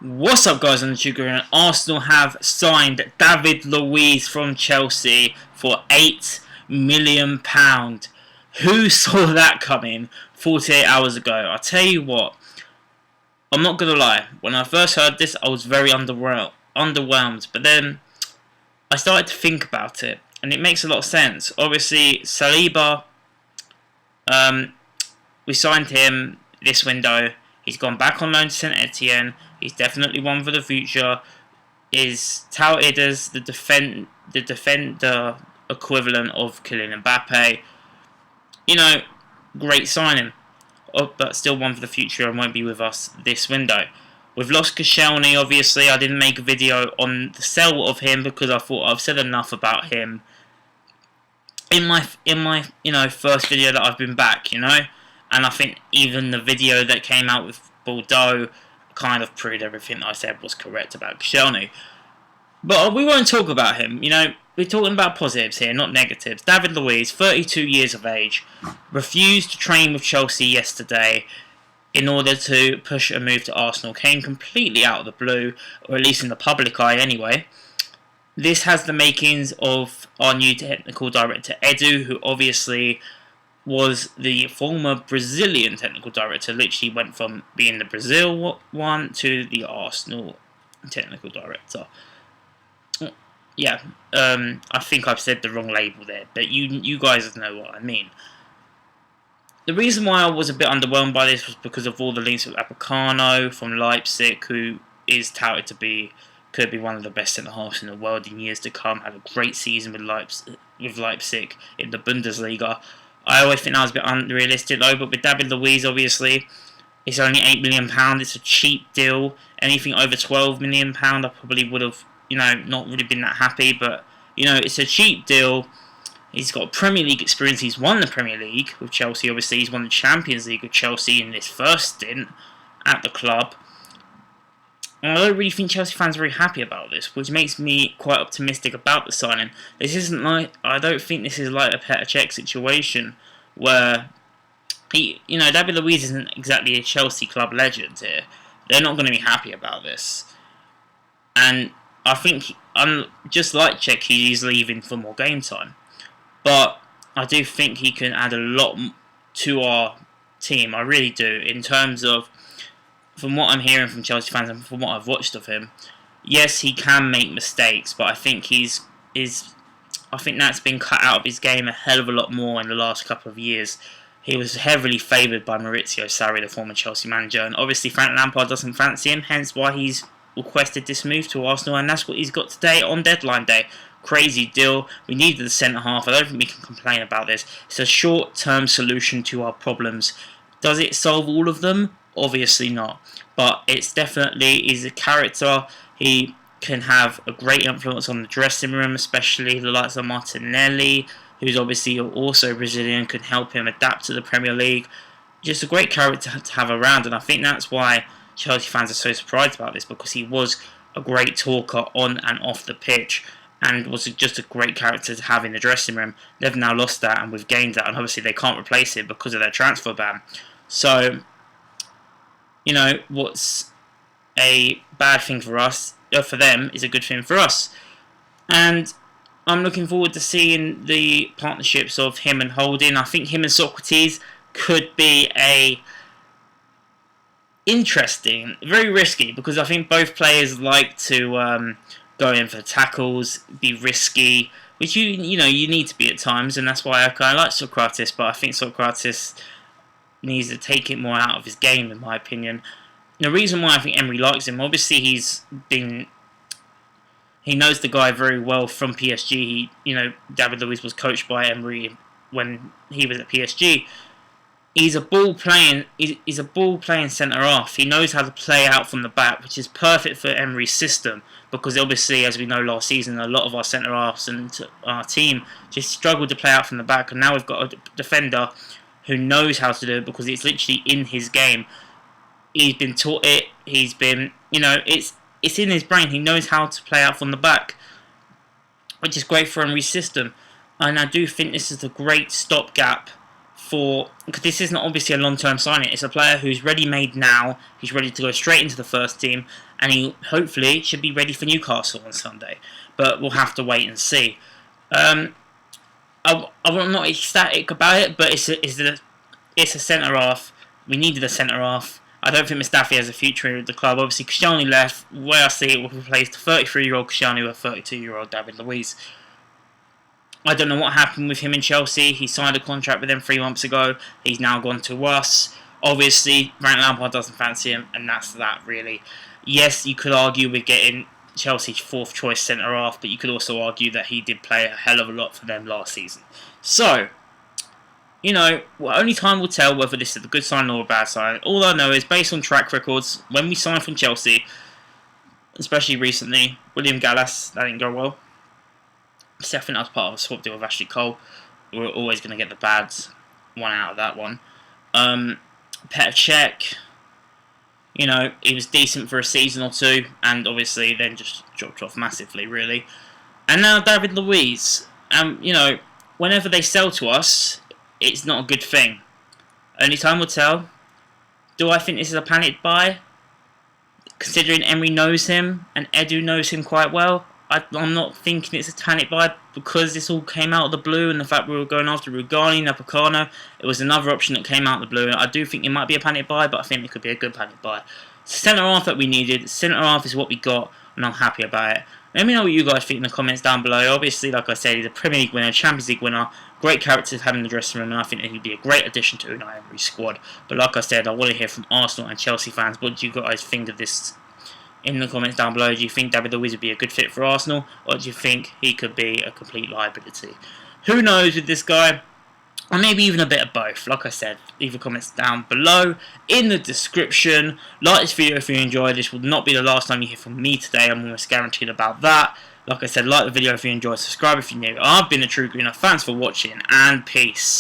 What's up, guys? On the Sugar, and Arsenal have signed David Luiz from Chelsea for £8 million. Who saw that coming 48 hours ago? I tell you what, I'm not gonna lie. When I first heard this, I was very underwhelmed. But then I started to think about it, and it makes a lot of sense. Obviously, Saliba, we signed him this window. He's gone back on loan to Saint Etienne. He's definitely one for the future. Is touted as the defender equivalent of Kylian Mbappe. You know, great signing. But still one for the future and won't be with us this window. We've lost Koscielny, obviously. I didn't make a video on the sell of him because I thought I've said enough about him in my first video that I've been back, and I think even the video that came out with Bordeaux kind of proved everything I said was correct about Koscielny. But we won't talk about him, We're talking about positives here, not negatives. David Luiz, 32 years of age, refused to train with Chelsea yesterday in order to push a move to Arsenal. Came completely out of the blue, or at least in the public eye anyway. This has the makings of our new technical director, Edu, who obviously was the former Brazilian technical director. Literally went from being the Brazil one to the Arsenal technical director. Yeah, I think I've said the wrong label there, but you guys know what I mean. The reason why I was a bit underwhelmed by this was because of all the links with Upamecano from Leipzig, who is touted to could be one of the best centre-halves in the world in years to come. Had a great season with Leipzig in the Bundesliga. I always think that was a bit unrealistic though, but with David Luiz, obviously, it's only £8 million. It's a cheap deal. Anything over £12 million, I probably would have, not really been that happy. But, it's a cheap deal. He's got Premier League experience. He's won the Premier League with Chelsea. Obviously, he's won the Champions League with Chelsea in this first stint at the club. And I don't really think Chelsea fans are very happy about this, which makes me quite optimistic about the signing. I don't think this is like a Petr Cech situation where David Luiz isn't exactly a Chelsea club legend here. They're not going to be happy about this. And I think, just like Cech, he's leaving for more game time. But I do think he can add a lot to our team. I really do, in terms of, from what I'm hearing from Chelsea fans and from what I've watched of him. Yes, he can make mistakes, but I think I think that's been cut out of his game a hell of a lot more in the last couple of years. He was heavily favoured by Maurizio Sarri, the former Chelsea manager, and obviously Frank Lampard doesn't fancy him, hence why he's requested this move to Arsenal, and that's what he's got today on deadline day. Crazy deal. We needed the centre-half. I don't think we can complain about this. It's a short-term solution to our problems. Does it solve all of them? Obviously not. But it's definitely, he's a character. He can have a great influence on the dressing room, especially the likes of Martinelli, who's obviously also Brazilian, can help him adapt to the Premier League. Just a great character to have around, and I think that's why Chelsea fans are so surprised about this, because he was a great talker on and off the pitch, and was just a great character to have in the dressing room. They've now lost that, and we've gained that, and obviously they can't replace it because of their transfer ban. So, what's a bad thing for us, for them, is a good thing for us. And I'm looking forward to seeing the partnerships of him and Holding. I think him and Socrates could be interesting, very risky, because I think both players like to go in for tackles, be risky, which you need to be at times, and that's why I kind of like Socrates. But I think Socrates needs to take it more out of his game, in my opinion. The reason why I think Emery likes him, obviously he knows the guy very well from PSG. David Luiz was coached by Emery when he was at PSG. He's a ball playing centre half. He knows how to play out from the back, which is perfect for Emery's system, because obviously, as we know, last season a lot of our centre halves and our team just struggled to play out from the back, and now we've got a defender who knows how to do it, because it's literally in his game. He's been taught it. He's been, it's in his brain. He knows how to play out from the back, which is great for Emery's system. And I do think this is a great stopgap because this isn't obviously a long-term signing. It's a player who's ready-made now. He's ready to go straight into the first team, and he hopefully should be ready for Newcastle on Sunday. But we'll have to wait and see. I'm not ecstatic about it, but it's a centre half. We needed a centre half. I don't think Mustafi has a future with the club. Obviously, Cristiano left. The way I see it, will replace the 33-year-old Cristiano with a 32-year-old David Luiz. I don't know what happened with him in Chelsea. He signed a contract with them 3 months ago. He's now gone to us. Obviously, Frank Lampard doesn't fancy him, and that's that, really. Yes, you could argue with getting Chelsea's 4th choice centre half, but you could also argue that he did play a hell of a lot for them last season. So, only time will tell whether this is a good sign or a bad sign. All I know is, based on track records, when we signed from Chelsea, especially recently, William Gallas, that didn't go well. So I think that was part of a swap deal with Ashley Cole. We were always going to get the bad one out of that one. Petr Cech, he was decent for a season or two, and obviously then just dropped off massively, really. And now David Luiz. Whenever they sell to us, it's not a good thing. Only time will tell. Do I think this is a panic buy? Considering Emery knows him, and Edu knows him quite well, I'm not thinking it's a panic buy because this all came out of the blue, and the fact we were going after Rugani, Napocano, it was another option that came out of the blue. I do think it might be a panic buy, but I think it could be a good panic buy. Centre half that we needed. Centre half is what we got, and I'm happy about it. Let me know what you guys think in the comments down below. Obviously, like I said, he's a Premier League winner, Champions League winner, great character to have in the dressing room, and I think that he'd be a great addition to Unai Emery's squad. But like I said, I want to hear from Arsenal and Chelsea fans. What do you guys think of this? In the comments down below, do you think David Luiz would be a good fit for Arsenal, or do you think he could be a complete liability? Who knows with this guy? Or maybe even a bit of both. Like I said, leave the comments down below in the description. Like this video if you enjoyed. This will not be the last time you hear from me today. I'm almost guaranteed about that. Like I said, like the video if you enjoyed. Subscribe if you're new. I've been the True Greener. Thanks for watching, and peace.